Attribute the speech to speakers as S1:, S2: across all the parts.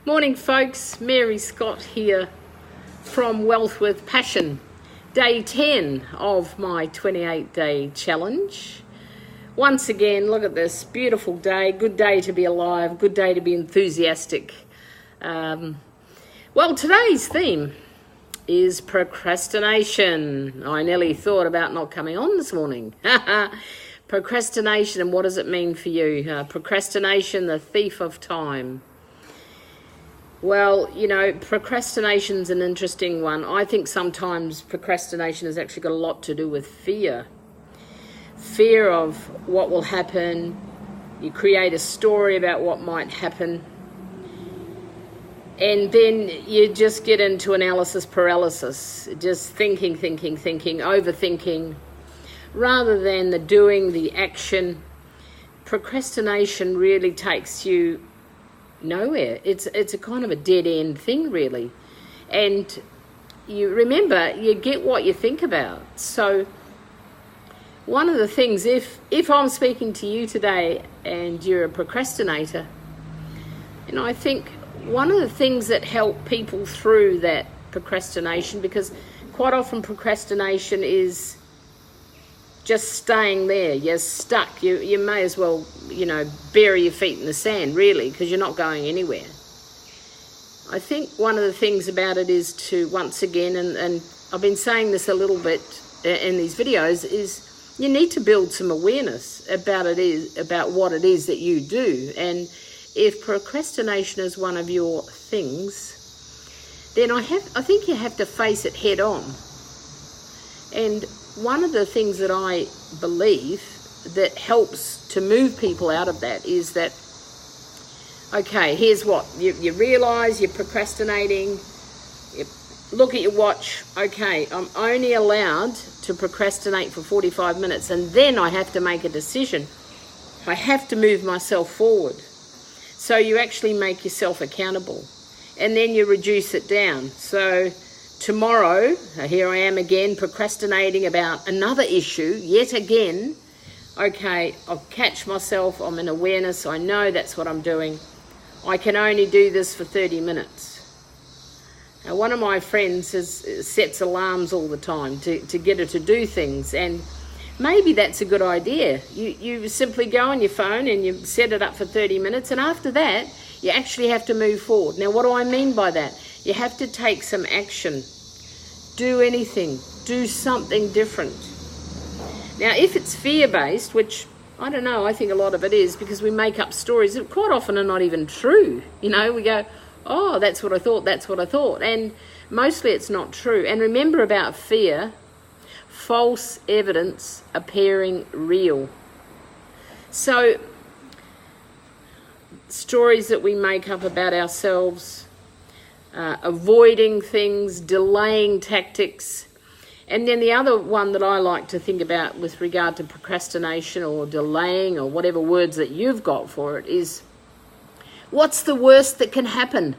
S1: Morning folks, Mary Scott here from Wealth with Passion, day 10 of my 28-day challenge. Once again, look at this beautiful day, good day to be alive, good day to be enthusiastic. Well, today's theme is procrastination. I nearly thought about not coming on this morning. Procrastination, and what does it mean for you? Procrastination, the thief of time. Well, you know, procrastination's an interesting one. I think sometimes procrastination has actually got a lot to do with fear. Fear of what will happen. You create a story about what might happen. And then you just get into analysis paralysis. Just thinking, overthinking. Rather than the doing, the action. Procrastination really takes you nowhere. It's a kind of a dead end thing, really. And you remember, you get what you think about. So one of the things, if I'm speaking to you today and you're a procrastinator, and I think one of the things that help people through that procrastination, because quite often procrastination is just staying there. You're stuck. You may as well, bury your feet in the sand, really, because you're not going anywhere. I think one of the things about it is to, once again, and I've been saying this a little bit in these videos, is you need to build some awareness about what it is that you do. And if procrastination is one of your things, then I think you have to face it head on. And one of the things that I believe that helps to move people out of that is that, okay, here's what, you realise you're procrastinating, you look at your watch, okay, I'm only allowed to procrastinate for 45 minutes and then I have to make a decision. I have to move myself forward. So you actually make yourself accountable and then you reduce it down. So tomorrow, here I am again, procrastinating about another issue, yet again. Okay, I'll catch myself, I'm in awareness, I know that's what I'm doing. I can only do this for 30 minutes. Now, one of my friends sets alarms all the time to get her to do things, and maybe that's a good idea. You simply go on your phone and you set it up for 30 minutes, and after that, you actually have to move forward. Now, what do I mean by that? You have to take some action. Do anything. Do something different. Now, if it's fear-based, which I don't know, I think a lot of it is, because we make up stories that quite often are not even true. We go, oh, that's what I thought. And mostly it's not true. And remember about fear, false evidence appearing real. So, stories that we make up about ourselves, avoiding things, delaying tactics. And then the other one that I like to think about with regard to procrastination or delaying or whatever words that you've got for it is, what's the worst that can happen?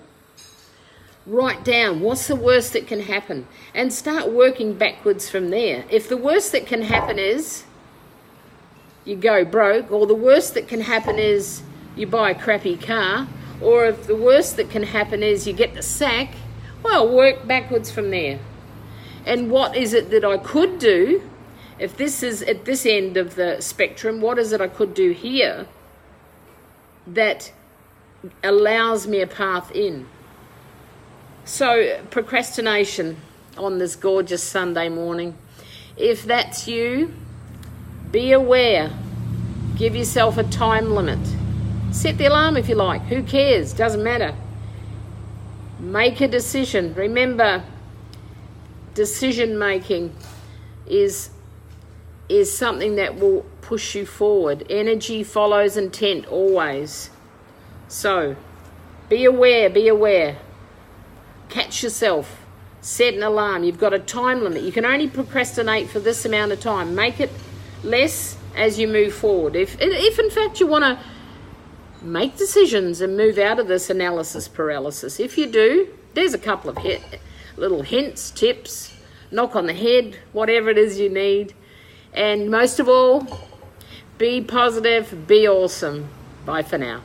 S1: Write down, what's the worst that can happen? And start working backwards from there. If the worst that can happen is you go broke, or the worst that can happen is you buy a crappy car, or if the worst that can happen is you get the sack, well, work backwards from there. And what is it that I could do? If this is at this end of the spectrum, what is it I could do here that allows me a path in? So, procrastination on this gorgeous Sunday morning. If that's you, be aware. Give yourself a time limit. Set the alarm if you like. Who cares? Doesn't matter. Make a decision. Remember, decision making is something that will push you forward. Energy follows intent always. So, be aware. Catch yourself. Set an alarm. You've got a time limit. You can only procrastinate for this amount of time. Make it less as you move forward. If in fact you want to make decisions and move out of this analysis paralysis. If you do, there's a couple of little hints, tips, knock on the head, whatever it is you need. And most of all, be positive, be awesome. Bye for now.